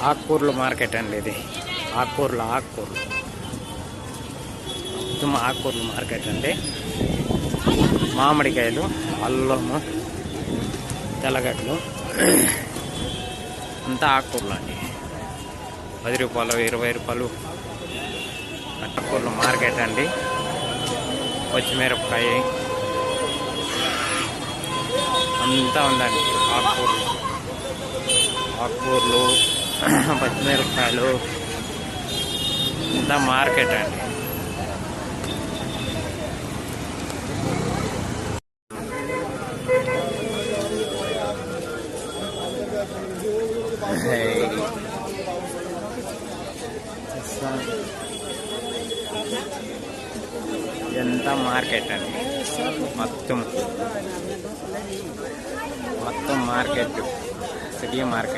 ఆకుకూరల మార్కెట్ అండి ఇది. ఆకుకూరలు మొత్తం ఆకుకూరల మార్కెట్ అండి. మామిడికాయలు, అల్లము, తెల్లగడ్డలు అంతా ఆకుకూరలు అండి. 10 రూపాయలు, 20 రూపాయలు ఆకుకూరల మార్కెట్ అండి. పచ్చిమిరపకాయ అంతా ఉందండి. ఆకుకూరలు పచ్చిమిరపకాయలు అంతా మార్కెట్ అండి. ఇదంతా మార్కెట్ అండి. మొత్తం మార్కెట్, సిటీ మార్కెట్.